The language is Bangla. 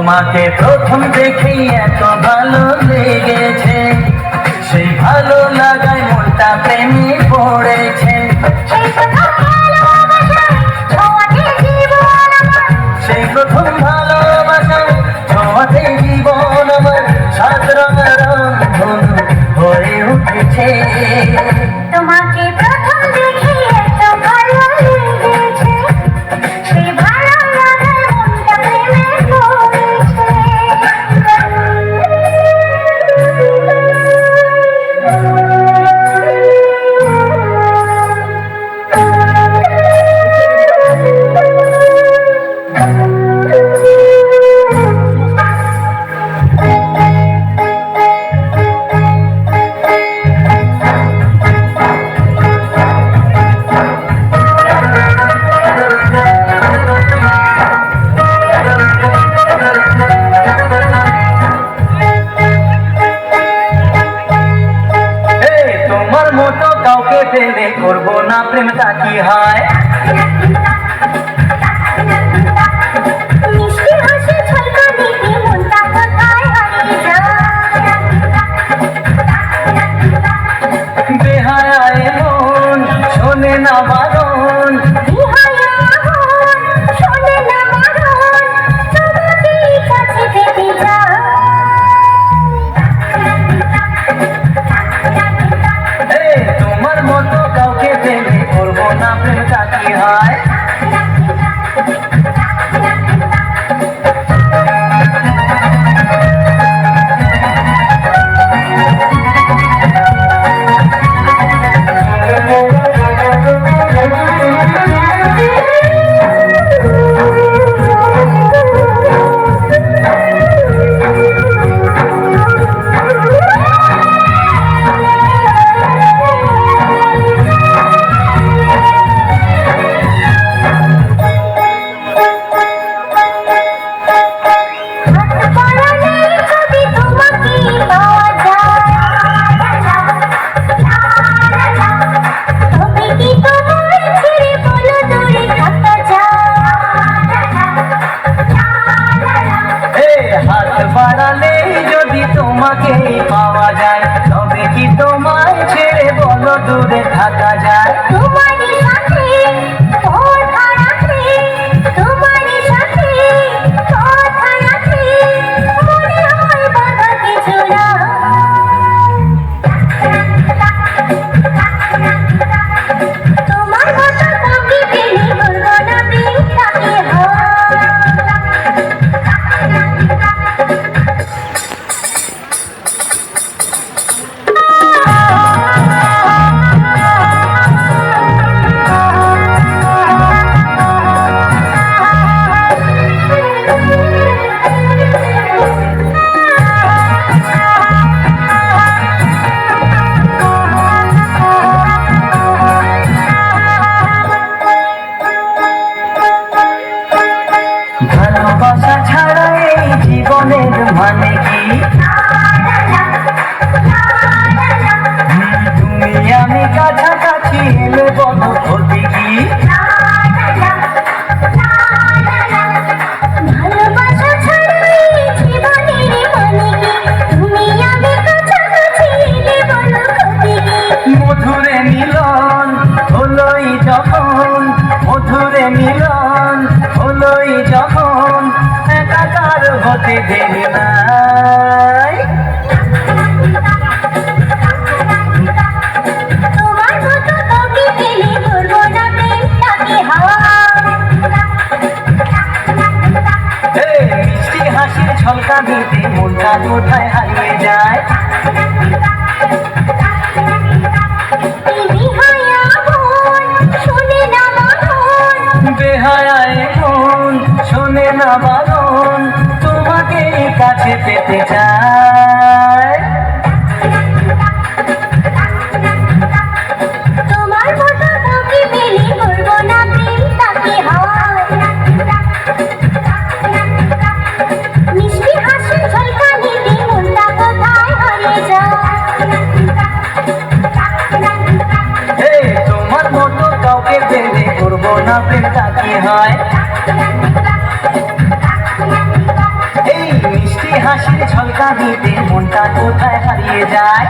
তোমাকে প্রথম দেখেই এত ভালো লেগেছে, সেই ভালো লাগায় মনটা প্রেমে পড়েছে। সেই প্রথম ভালোবাসায় ছোঁয়াতে জীবন আমার সাত রঙের রংধনু হয়ে উঠেছে। তোমাকে প্রথম দেখে এত ভালো লেগেছে, সেই ভালো লাগায় মনটা প্রেমে পড়েছে। তোমার মতো কাউকে পেলে করবো না প্রেমটা কি হয়? মিষ্টি হাসি ঝলকা দিতে মনটা কোথায় হারিয়ে যায়। বেহায়ায় মন শোনে না বারণ, বেহায়া মন শোনে না বারণ, তোমাকে কাছে পেতে চায়। তোমার মতো কাউকে পেলে করবো না প্রেমটা কি হয়? হাত বাড়ালে যদি তোমাকে পাওয়া যায়, তবে কি তোমায় ছেড়ে বলো দূরে থাকা যায়? তোমারই সাথে কথা রাখে, তোমারই সাথে কথা রাখে, মনে হয় বাধা কিছু না। তোমার মতো কাউকে পেলে করবো না প্রেমটাকে হয়। ভালোবাসা ছাড়া এই জীবনের মানে কি? তুমি আমি কাছাকাছি এলে বলো ক্ষতি কি? ভালোবাসা ছাড়া এই জীবনের মানে কি? তুমি আমি কাছাকাছি এলে বলো ক্ষতি কি? মধুরে মিলন হলোই যখন, মধুরে মিলন হলোই যখন, একাকার হতে দেরি নাই। তোমার মতো কাউকে পেলে করবো না প্রেমটাকে হয়। মিষ্টি হাসির ঝলকা দিতে মনটা কোথায় হারিয়ে যায়? বেহায়া মন শোনে না বারণ, বেহায়ায় মন শোনে না বারণ, তোমাকে কাছে পেতে চায়। তোমার মতো কাউকে পেলে করবো না প্রেমটাকে হয়। মিষ্টি হাসি ঝলকা দিতে মনটা কোথায় হারিয়ে যায়। তোমার মতো কাউকে পেলে করবো না প্রেমটা কি হয়? এই কাঁদিতে মনটা কোথায় হারিয়ে যায়।